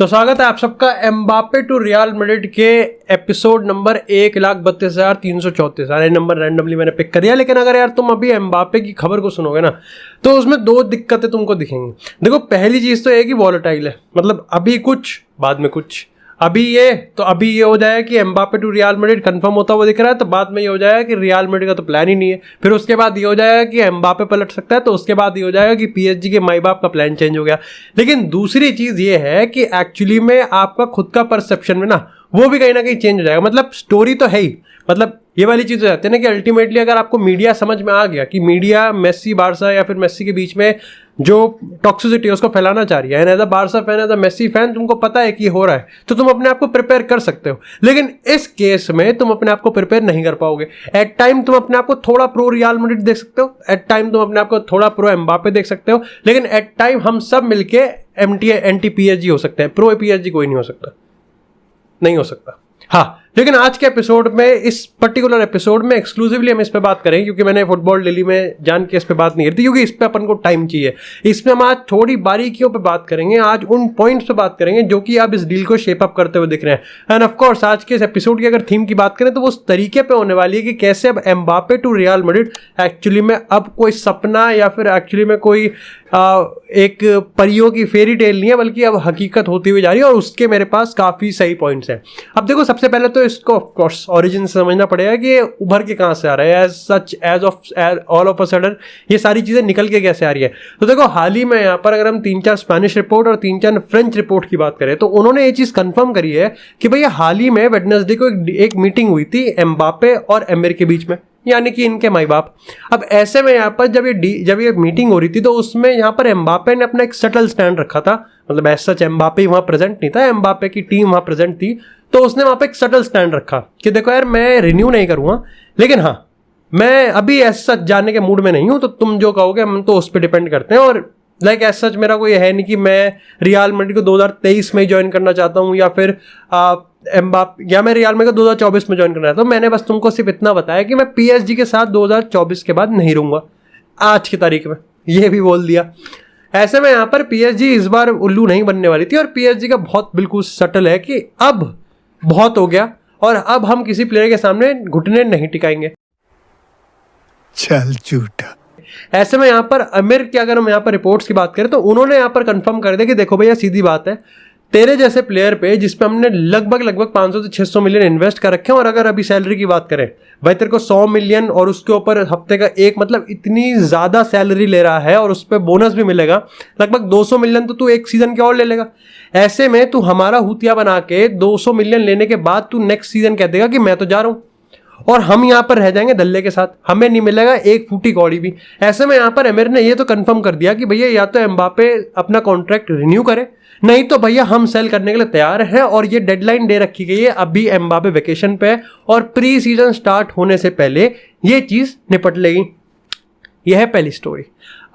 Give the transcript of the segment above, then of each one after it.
तो स्वागत है आप सबका एम्बापे टू रियल मैड्रिड के एपिसोड नंबर 1,32,334। सारे नंबर रैंडमली मैंने पिक कर दिया, लेकिन अगर यार तुम अभी एम्बापे की खबर को सुनोगे ना तो उसमें दो दिक्कतें तुमको दिखेंगी। देखो, पहली चीज़ तो ये कि वॉलेटाइल है, मतलब अभी कुछ बाद में कुछ। अभी ये हो जाएगा कि Mbappe to Real Madrid confirm होता हुआ दिख रहा है, तो बाद में ये हो जाएगा कि रियल मैड्रिड का तो प्लान ही नहीं है। फिर उसके बाद ये हो जाएगा कि एम्बापे पलट सकता है, तो उसके बाद ये हो जाएगा कि पीएसजी के माई बाप का प्लान चेंज हो गया। लेकिन दूसरी चीज़ ये है कि एक्चुअली में आपका खुद का परसेप्शन में ना वो भी कहीं ना कहीं चेंज हो जाएगा। मतलब स्टोरी तो है ही, मतलब ये वाली चीज़ हो जाती है ना कि अल्टीमेटली अगर आपको मीडिया समझ में आ गया कि मीडिया मेस्सी बारसा या फिर मेस्सी के बीच में जो टॉक्सिसिटी है उसको फैलाना चाह रही है, as a Barca fan, as a Messi fan, तुमको पता है कि हो रहा है, तो तुम अपने आप को प्रिपेयर कर सकते हो। लेकिन इस केस में तुम अपने आप को प्रिपेयर नहीं कर पाओगे। एट टाइम तुम अपने आप को थोड़ा प्रो रियल मैड्रिड देख सकते हो, एट टाइम तुम अपने आप को थोड़ा प्रो एम्बापे देख सकते हो, लेकिन एट टाइम हम सब मिलके एंटी पीएसजी हो सकते हैं। प्रो पीएसजी कोई नहीं हो सकता, नहीं हो सकता। हाँ, लेकिन आज के एपिसोड में, इस पर्टिकुलर एपिसोड में एक्सक्लूसिवली हम इस पे बात करेंगे, क्योंकि मैंने फुटबॉल डेली में जान के इस पे बात नहीं करती, क्योंकि इस पे अपन को टाइम चाहिए। इसमें हम आज थोड़ी बारीकियों पे बात करेंगे, आज उन पॉइंट्स पे बात करेंगे जो कि आप इस डील को शेप अप करते हुए दिख रहे हैं। एंड ऑफ कोर्स आज के इस एपिसोड की अगर थीम की बात करें तो वो उस तरीके पे होने वाली है कि कैसे अब Mbappe to Real Madrid actually में अब कोई सपना या फिर एक्चुअली में कोई एक परियों की फेरी टेल नहीं है, बल्कि अब हकीकत होती हुई जा रही है। और उसके मेरे पास काफ़ी सही पॉइंट्स हैं। अब देखो, सबसे पहले तो इसको ऑफ कोर्स ओरिजिन समझना पड़ेगा कि ये उभर के कहाँ से आ रहा है, as such all of a sudden ये सारी चीज़ें निकल के कैसे आ रही है। तो देखो, हाल ही में यहाँ पर अगर हम 3-4 स्पेनिश रिपोर्ट और 3-4 फ्रेंच रिपोर्ट की बात करें तो उन्होंने ये चीज़ कंफर्म करी है कि भैया हाल ही में वेडनेसडे को एक मीटिंग हुई थी एम्बापे और एमिर के बीच में, यानी कि इनके माई बाप। अब ऐसे में यहाँ पर जब ये मीटिंग हो रही थी तो उसमें यहाँ पर एम्बापे ने अपना एक सटल स्टैंड रखा था। मतलब ऐसा सच एम्बापे वहाँ प्रेजेंट नहीं था, एम्बापे की टीम वहाँ प्रेजेंट थी, तो उसने वहाँ पे एक सटल स्टैंड रखा कि देखो यार, मैं रिन्यू नहीं करूँगा, लेकिन हाँ, मैं अभी ऐसा सच जाने के मूड में नहीं हूँ, तो तुम जो कहोगे हम तो उस पर डिपेंड करते हैं। और लाइक ऐसा सच मेरा कोई है नहीं कि मैं रियल मैड्रिड को 2023 में ज्वाइन करना चाहता हूँ, या फिर मैं रियल मैड्रिड को 2024 में ज्वाइन करना चाहता हूँ। मैंने बस तुमको सिर्फ इतना बताया कि मैं पीएसजी के साथ 2024 के बाद नहीं रहूँगा, आज की तारीख में ये भी बोल दिया। ऐसे में यहाँ पर पीएसजी इस बार उल्लू नहीं बनने वाली थी, और पीएसजी का बहुत बिल्कुल सटल है कि अब बहुत हो गया और अब हम किसी प्लेयर के सामने घुटने नहीं टिकाएंगे। चल झूठा। ऐसे में यहाँ पर अमीर की अगर हम यहाँ पर रिपोर्ट्स की बात करें तो उन्होंने यहाँ पर कंफर्म कर दिया कि देखो भैया, सीधी बात है, तेरे जैसे प्लेयर पे जिसपे हमने लगभग 500 से 600 मिलियन इन्वेस्ट कर रखे हैं, और अगर अभी सैलरी की बात करें भाई, तेरे को 100 मिलियन और उसके ऊपर हफ्ते का एक, मतलब इतनी ज़्यादा सैलरी ले रहा है, और उस पर बोनस भी मिलेगा लगभग 200 मिलियन, तो तू एक सीज़न के और ले लेगा। ऐसे में तू हमारा हुतिया बना के 200 मिलियन लेने के बाद तू नेक्स्ट सीज़न कह देगा कि मैं तो जा रहा हूँ, और हम यहाँ पर रह जाएंगे दल्ले के साथ, हमें नहीं मिलेगा एक फूटी कौड़ी भी। ऐसे में यहाँ पर एमिर ने ये तो कंफर्म कर दिया कि भैया या तो एम्बापे अपना कॉन्ट्रैक्ट रिन्यू करे, नहीं तो भैया हम सेल करने के लिए तैयार हैं। और ये डेडलाइन दे रखी गई है, अभी एम्बापे वेकेशन पे है और प्री सीजन स्टार्ट होने से पहले ये चीज़ निपट लेगी। यह है पहली स्टोरी।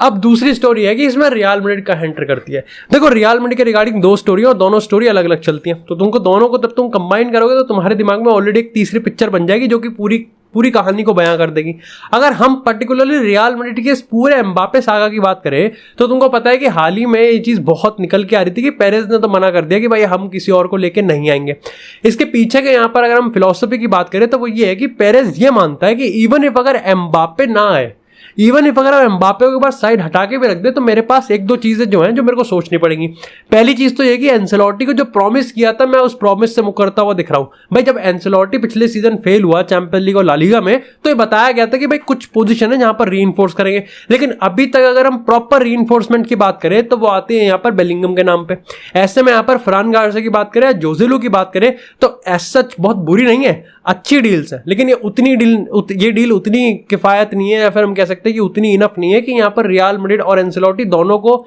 अब दूसरी स्टोरी है कि इसमें रियल मैड्रिड का एंटर करती है। देखो, रियल मैड्रिड के रिगार्डिंग दो स्टोरी और दोनों स्टोरी अलग अलग चलती हैं, तो तुमको दोनों को तब तुम कंबाइन करोगे तो तुम्हारे दिमाग में ऑलरेडी एक तीसरी पिक्चर बन जाएगी जो कि पूरी कहानी को बयां कर देगी। अगर हम पर्टिकुलरली रियल मैड्रिड के इस पूरे एम्बापे सागा की बात करें तो तुमको पता है कि हाल ही में ये चीज़ बहुत निकल के आ रही थी कि पेरेज ने तो मना कर दिया कि भाई हम किसी और को लेके नहीं आएंगे। इसके पीछे के यहाँ पर अगर हम फिलॉसफी की बात करें तो वो ये है कि पेरेज ये मानता है कि इवन इफ अगर एम्बापे ना आए, इवन इफ अगर एम्बापे के पास साइड हटा के भी रख दे, तो मेरे पास एक दो चीज़ें जो हैं जो मेरे को सोचनी पड़ेंगी। पहली चीज़ तो ये कि एंसेलोटी को जो प्रॉमिस किया था, मैं उस प्रॉमिस से मुकरता हुआ दिख रहा हूँ। भाई, जब एंसेलोटी पिछले सीजन फेल हुआ चैंपियंस लीग और ला लीगा में, तो ये बताया गया था कि भाई कुछ पोजीशन है जहाँ पर रीइंफोर्स करेंगे, लेकिन अभी तक अगर हम प्रॉपर रीइंफोर्समेंट की बात करें तो वो आते हैं यहाँ पर बेलिंगम के नाम पे। ऐसे में यहाँ पर फ्रान गार्सिया की बात करें, जोसेलू की बात करें, तो एज सच बहुत बुरी नहीं है, अच्छी डील्स है, लेकिन ये डील उतनी किफ़ायत नहीं है, या फिर हम कह सकते हैं कि उतनी इनफ नहीं है कि यहाँ पर रियल मैड्रिड और एंसेलोटी दोनों को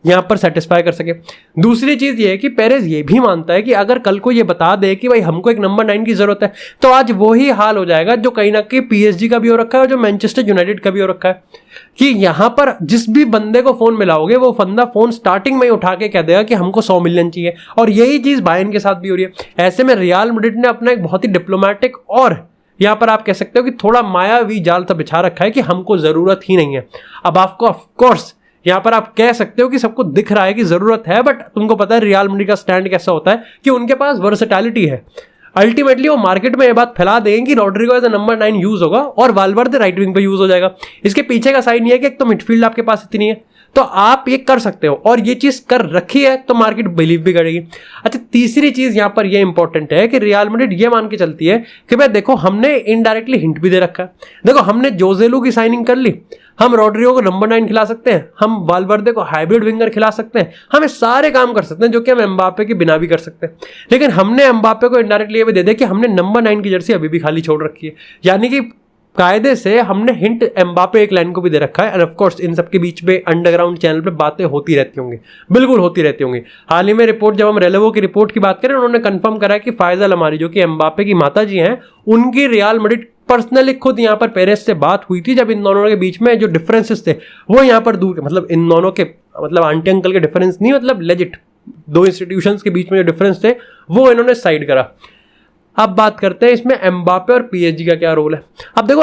यहाँ पर सेटिस्फाई कर सके। दूसरी चीज़ ये है कि पेरेज ये भी मानता है कि अगर कल को ये बता दे कि भाई हमको एक नंबर 9 की जरूरत है, तो आज वही हाल हो जाएगा जो कहीं ना कहीं पीएसजी का भी हो रखा है और जो मैनचेस्टर यूनाइटेड का भी हो रखा है, कि यहाँ पर जिस भी बंदे को फोन मिलाओगे वो बंदा फोन स्टार्टिंग में ही उठा के कह देगा कि हमको 100 मिलियन चाहिए। और यही चीज़ बायर्न के साथ भी हो रही है। ऐसे में रियल मैड्रिड ने अपना एक बहुत ही डिप्लोमेटिक और यहाँ पर आप कह सकते हो कि थोड़ा मायावी जाल सा बिछा रखा है कि हमको ज़रूरत ही नहीं है। अब आपको ऑफकोर्स यहाँ पर आप कह सकते हो कि सबको दिख रहा है कि जरूरत है, बट तुमको पता है रियल मैड्रिड का स्टैंड कैसा होता है कि उनके पास वर्सेटैलिटी है। अल्टीमेटली वो मार्केट में ये बात फैला देंगे कि Rodrigo as a number 9 use होगा और वाल्वर्दे राइट विंग पे यूज हो जाएगा। इसके पीछे का साइन ये है कि एक तो मिडफील्ड आपके पास इतनी है, तो आप ये कर सकते हो और ये चीज कर रखी है तो मार्केट बिलीव भी करेगी। अच्छा, तीसरी चीज यहां पर ये इंपॉर्टेंट है कि रियल मैड्रिड ये मान के चलती है कि भाई देखो हमने इनडायरेक्टली हिंट भी दे रखा है, देखो हमने जोजेलू की साइनिंग कर ली, हम रॉड्रिगो को नंबर 9 खिला सकते हैं, हम वाल्वर्दे को हाइब्रिड विंगर खिला सकते हैं, हम सारे काम कर सकते हैं जो कि हम एम्बापे के बिना भी कर सकते हैं। लेकिन हमने एम्बापे को इनडायरेक्टली ये भी दे दिया कि हमने नंबर 9 की जर्सी अभी भी खाली छोड़ रखी है, यानी कि कायदे से हमने हिंट एम्बापे एक लाइन को भी दे रखा है। एंड ऑफ कोर्स इन सबके बीच में अंडरग्राउंड चैनल पे बातें होती रहती होंगी, बिल्कुल होती रहती होंगी। हाल ही में रिपोर्ट, जब हम रेलेवो की रिपोर्ट की बात करें, उन्होंने कंफर्म करा कि फाइजल हमारी जो कि एम्बापे की माता जी हैं, उनकी रियल मैड्रिड पर्सनली खुद यहाँ पर पेरेस से बात हुई थी, जब इन दोनों के बीच में जो डिफरेंसेस थे वो यहाँ पर दूर, मतलब इन दोनों के मतलब आंटी अंकल के डिफरेंस नहीं, मतलब लेजिट दो इंस्टीट्यूशंस के बीच में जो डिफरेंस थे वो इन्होंने साइड करा। अब बात करते हैं इसमें एम्बापे और पीएसजी का क्या रोल है। अब देखो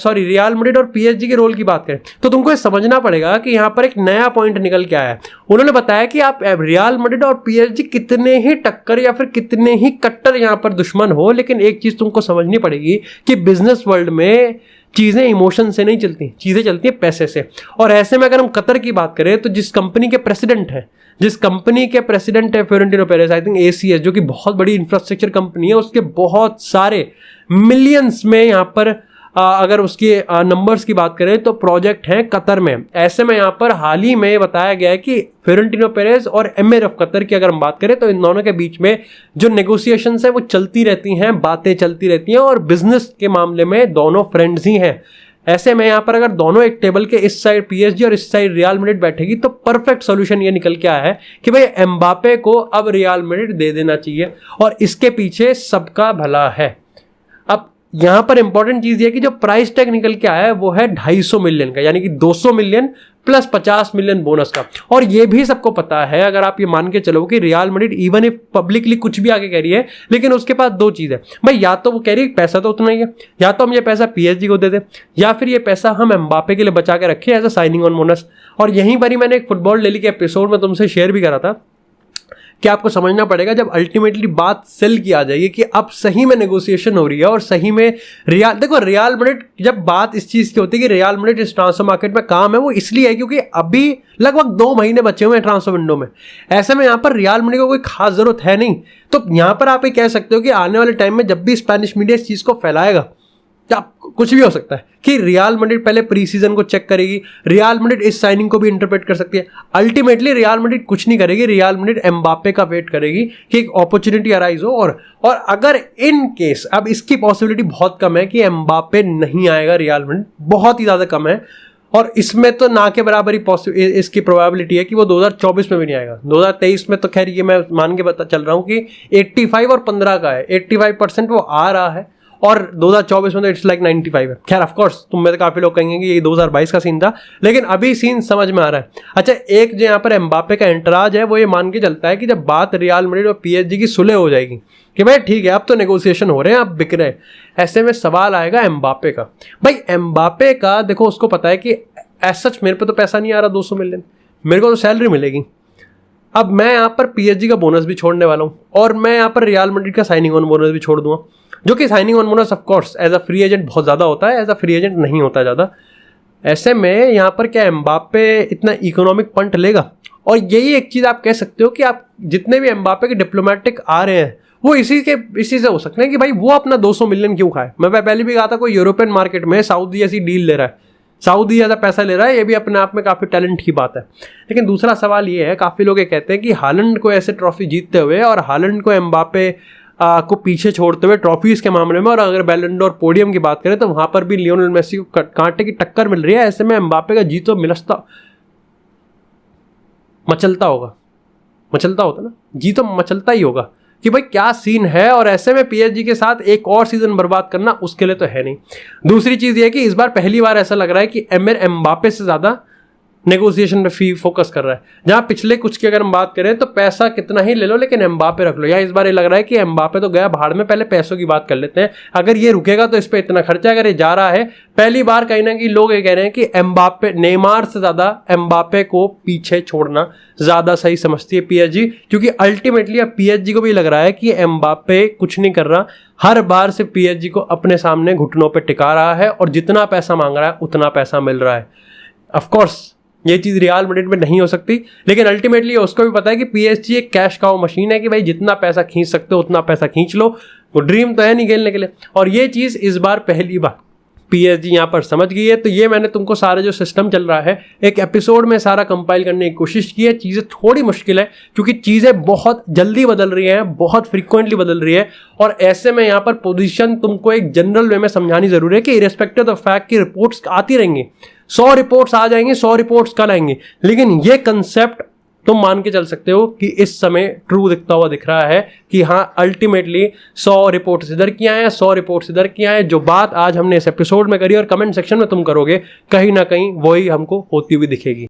रियल मैड्रिड और पीएसजी के रोल की बात करें तो तुमको ये समझना पड़ेगा कि यहाँ पर एक नया पॉइंट निकल के आया है। उन्होंने बताया कि आप रियल मैड्रिड और पीएसजी कितने ही टक्कर या फिर कितने ही कट्टर यहाँ पर दुश्मन हो, लेकिन एक चीज तुमको समझनी पड़ेगी कि बिजनेस वर्ल्ड में चीजें इमोशन से नहीं चलती, चीजें चलती हैं पैसे से। और ऐसे में अगर हम कतर की बात करें तो जिस कंपनी के प्रेसिडेंट है Florentino Perez, I think ACS, जो कि बहुत बड़ी इंफ्रास्ट्रक्चर कंपनी है, उसके बहुत सारे मिलियंस में यहाँ पर अगर उसके नंबर्स की बात करें तो प्रोजेक्ट हैं कतर में। ऐसे में यहाँ पर हाल ही में बताया गया है कि फ्लोरेंटिनो पेरेस और एमिर ऑफ कतर की अगर हम बात करें तो इन दोनों के बीच में जो नेगोशिएशंस है वो चलती रहती हैं, बातें चलती रहती हैं, और बिजनेस के मामले में दोनों फ्रेंड्स ही हैं। ऐसे में यहाँ पर अगर दोनों एक टेबल के इस साइड पीएसजी और इस साइड रियल मैड्रिड बैठेगी तो परफेक्ट सॉल्यूशन ये निकल के आया है कि भाई एम्बापे को अब रियल मैड्रिड दे देना चाहिए और इसके पीछे सबका भला है। अब यहां पर इंपॉर्टेंट चीज ये कि जो प्राइस टैग निकल के आया है वो है 250 मिलियन का, यानी कि 200 मिलियन प्लस 50 मिलियन बोनस का। और ये भी सबको पता है, अगर आप ये मान के चलो कि real Madrid even if publicly कुछ भी आगे कह रही है, लेकिन उसके पास दो चीज है भाई, या तो वो कह रही है पैसा तो उतना ही है, या तो हम ये पैसा पीएसजी को दे दे, या फिर ये पैसा हम एम्बापे के लिए बचा के रखे as a signing on bonus. और यहीं पर ही मैंने एक फुटबॉल डेली के एपिसोड में तुमसे शेयर भी करा था कि आपको समझना पड़ेगा जब अल्टीमेटली बात सेल की आ जाएगी कि अब सही में नेगोशिएशन हो रही है और सही में रियल मैड्रिड, जब बात इस चीज की होती है कि रियल मैड्रिड इस ट्रांसफर मार्केट में काम है, वो इसलिए है क्योंकि अभी लगभग 2 महीने बचे हुए हैं ट्रांसफर विंडो में। ऐसे में यहाँ पर रियल मैड्रिड को कोई खास जरूरत है नहीं। तो यहाँ पर आप ये कह सकते हो कि आने वाले टाइम में जब भी स्पेनिश मीडिया इस चीज को फैलाएगा, कुछ भी हो सकता है कि रियल मैड्रिड पहले प्री सीजन को चेक करेगी, रियल मैड्रिड इस साइनिंग को भी इंटरप्रेट कर सकती है। अल्टीमेटली रियल मैड्रिड कुछ नहीं करेगी, रियल मैड्रिड एम्बापे का वेट करेगी कि एक अपॉर्चुनिटी अराइज हो। और अगर इन केस, अब इसकी पॉसिबिलिटी बहुत कम है कि एम्बापे नहीं आएगा रियल मैड्रिड, बहुत ही ज्यादा कम है, और इसमें तो ना के बराबर ही इसकी प्रोबेबिलिटी है कि वो 2024 में भी नहीं आएगा। 2023 में तो खैर ये मैं मान के बता चल रहा हूँ कि 85 और 15 का है, 85% वो आ रहा है, और 2024 में तो इट्स लाइक 95 है। खैर ऑफ कोर्स तुम में तो काफी लोग कहेंगे कि ये 2022 का सीन था, लेकिन अभी सीन समझ में आ रहा है। अच्छा, एक जो यहाँ पर एम्बापे का एंटराज है वो ये मान के चलता है कि जब बात रियल मैड्रिड और पीएसजी की सुलह हो जाएगी कि भाई ठीक है अब तो नेगोशिएशन हो रहे हैं, अब बिक रहे हैं, ऐसे में सवाल आएगा एम्बापे का। भाई एम्बापे का देखो, उसको पता है कि एज सच मेरे पे तो पैसा नहीं आ रहा 200 मिलियन, मेरे को तो सैलरी मिलेगी, अब मैं यहाँ पर पीएसजी का बोनस भी छोड़ने वाला हूँ और मैं यहाँ पर रियल मैड्रिड का साइनिंग ऑन बोनस भी छोड़ दूंगा, जो कि signing on bonus of course as a free agent बहुत ज़्यादा होता है, एज अ फ्री एजेंट नहीं होता ज़्यादा। ऐसे में यहाँ पर क्या एम्बापे इतना इकोनॉमिक पंट लेगा? और यही एक चीज़ आप कह सकते हो कि आप जितने भी एम्बापे के डिप्लोमेटिक आ रहे हैं वो इसी से हो सकते हैं कि भाई वो अपना 200 मिलियन क्यों खाए। मैं पहले भी कहा था, कोई यूरोपियन मार्केट में सऊदी ऐसी डील ले रहा है, सऊदी ज़्यादा पैसा ले रहा है, ये भी अपने आप में काफ़ी टैलेंट की बात है। लेकिन दूसरा सवाल ये है, काफ़ी लोग ये कहते हैं कि हालैंड को ऐसे ट्रॉफी जीतते हुए और हालैंड को एम्बापे को पीछे छोड़ते हुए ट्रॉफीज के मामले में, और अगर बैलन डोर पोडियम की बात करें तो वहां पर भी लियोनेल मेसी को कांटे की टक्कर मिल रही है। ऐसे में एम्बापे का जीतो मचलता होता ना, जीतो मचलता ही होगा कि भाई क्या सीन है। और ऐसे में पीएसजी के साथ एक और सीजन बर्बाद करना उसके लिए तो है नहीं। दूसरी चीज ये है कि इस बार पहली बार ऐसा लग रहा है कि एमिर एम्बापे से ज्यादा नेगोशिएशन पे फोकस कर रहा है। जहां पिछले कुछ की अगर हम बात करें तो पैसा कितना ही ले लो लेकिन एम्बापे रख लो। या इस बार ये लग रहा है कि एम्बापे तो गया भाड़ में, पहले पैसों की बात कर लेते हैं। अगर ये रुकेगा तो इस पे इतना खर्चा, अगर ये जा रहा है, पहली बार कहीं ना कहीं लोग ये कह रहे हैं कि एम्बापे, नेमार से ज्यादा एम्बापे को पीछे छोड़ना ज्यादा सही समझती है पीएसजी, क्योंकि अल्टीमेटली अब पीएसजी को भी लग रहा है कि एम्बापे कुछ नहीं कर रहा, हर बार से पीएसजी को अपने सामने घुटनों पे टिका रहा है और जितना पैसा मांग रहा है उतना पैसा मिल रहा है। ऑफ कोर्स ये चीज रियल मैड्रिड में नहीं हो सकती, लेकिन अल्टीमेटली उसको भी पता है कि पीएसजी एक कैश काउ मशीन है कि भाई जितना पैसा खींच सकते हो उतना पैसा खींच लो, वो ड्रीम तो है नहीं खेलने के लिए। और ये चीज इस बार पहली बार पीएसजी यहाँ पर समझ गई है। तो ये मैंने तुमको सारा जो सिस्टम चल रहा है एक एपिसोड में सारा कंपाइल करने की कोशिश की है। चीज़ें थोड़ी मुश्किल है क्योंकि चीज़ें बहुत जल्दी बदल रही हैं, बहुत फ्रीक्वेंटली बदल रही है, और ऐसे में यहाँ पर पोजीशन तुमको एक जनरल वे में समझानी जरूरी है कि इरेस्पेक्टिव ऑफ फैक्ट की रिपोर्ट्स आती रहेंगी, 100 रिपोर्ट्स आ जाएंगी, 100 रिपोर्ट्स कल आएंगी, लेकिन ये कंसेप्ट तुम मान के चल सकते हो कि इस समय ट्रू दिखता हुआ दिख रहा है कि हाँ अल्टीमेटली 100 रिपोर्ट्स इधर की आए हैं, 100 रिपोर्ट्स इधर की आए। जो बात आज हमने इस एपिसोड में करी और कमेंट सेक्शन में तुम करोगे, कहीं ना कहीं वही हमको होती हुई दिखेगी।